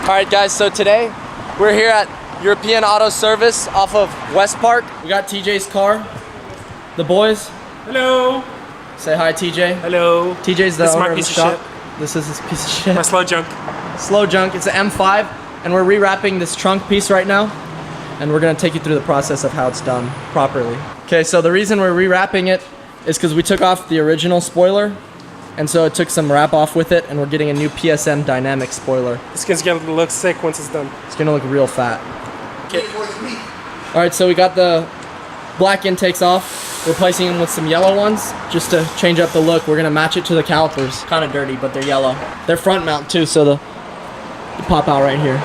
Alright guys, so today we're here at European Auto Service off of West Park. We got TJ's car, the boys. Hello. Say hi TJ. Hello. TJ's the owner of the shop. This is his piece of shit. My slow junk. Slow junk, it's an M5 and we're rewrapping this trunk piece right now. And we're gonna take you through the process of how it's done properly. Okay, so the reason we're rewrapping it is because we took off the original spoiler, and so it took some wrap off with it, and we're getting a new PSM dynamic spoiler. It's gonna look sick once it's done. It's gonna look real fat. Okay. All right, so we got the black intakes off, replacing them with some yellow ones, just to change up the look. We're gonna match it to the calipers. Kind of dirty, but they're yellow. They're front mount too, so they pop out right here.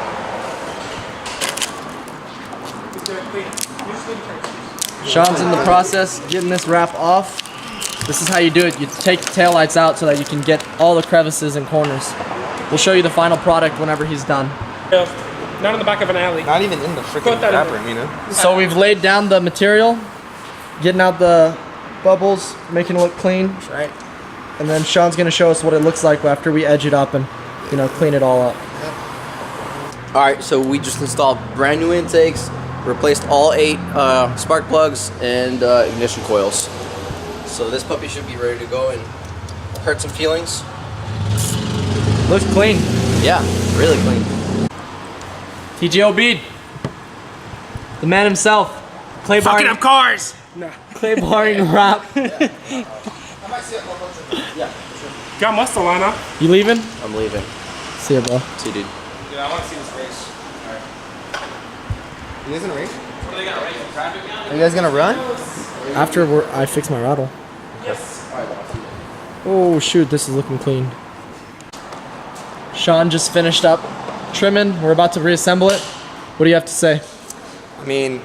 Sean's in the process getting this wrap off. This is how you do it. You take the taillights out so that you can get all the crevices and corners. We'll show you the final product whenever he's done. Not in the back of an alley. Not even in the freaking bathroom, you know? So we've laid down the material, getting out the bubbles, making it look clean. That's right. And then Sean's gonna show us what it looks like after we edge it up and, you know, clean it all up. All right, so we just installed brand new intakes, replaced all 8 spark plugs and ignition coils. So this puppy should be ready to go and hurt some feelings. Looks clean. Yeah, really clean. TJ Obed, the man himself. Clay Fucking up cars! No. Clay barring wrap. Got muscle line up. You leaving? I'm leaving. See ya, bro. See you, dude. Dude, I want to see this race. Alright. You guys gonna race? What are they gonna race? Traffic now? Are you guys gonna run? After I fix my rattle. Yes. Oh shoot, this is looking clean. Sean just finished up trimming. We're about to reassemble it. What do you have to say? I mean,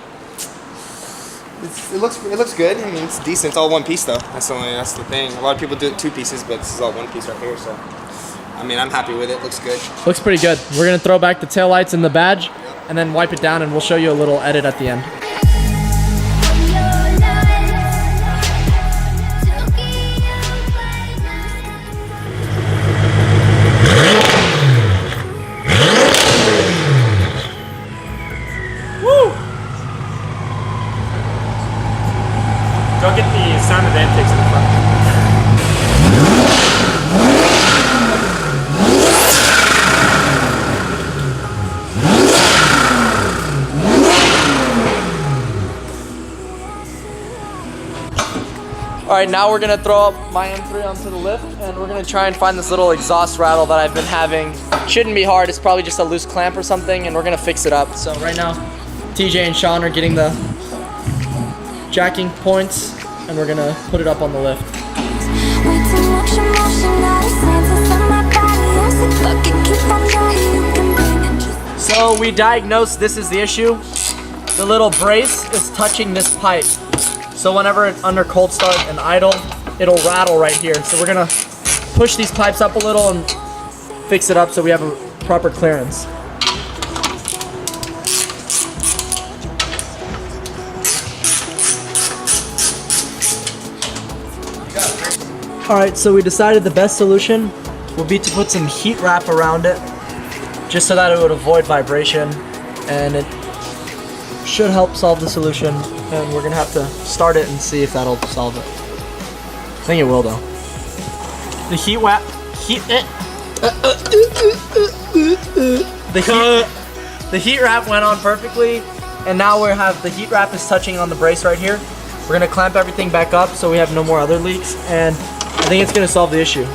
it looks good. I mean, it's decent. It's all one piece though. That's the thing. A lot of people do it 2 pieces, but this is all one piece right here. So, I mean, I'm happy with it. Looks good. Looks pretty good. We're gonna throw back the taillights and the badge, and then wipe it down, and we'll show you a little edit at the end. Don't get the sound of the intakes in the front. Alright, now we're gonna throw up my M3 onto the lift, and we're gonna try and find this little exhaust rattle that I've been having. Shouldn't be hard, it's probably just a loose clamp or something, and we're gonna fix it up. So right now, TJ and Sean are getting the jacking points, and we're gonna put it up on the lift. So we diagnosed this is the issue. The little brace is touching this pipe. So whenever it's under cold start and idle, it'll rattle right here. So we're gonna push these pipes up a little and fix it up so we have a proper clearance. Alright, so we decided the best solution will be to put some heat wrap around it, just so that it would avoid vibration, and it should help solve the solution, and we're gonna have to start it and see if that'll solve it. I think it will though. The heat wrap went on perfectly, and now we have the heat wrap is touching on the brace right here. We're gonna clamp everything back up so we have no more other leaks, and I think it's gonna solve the issue.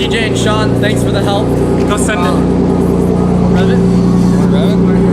TJ and Sean, thanks for the help. Go send it. rev it? You wanna rev it?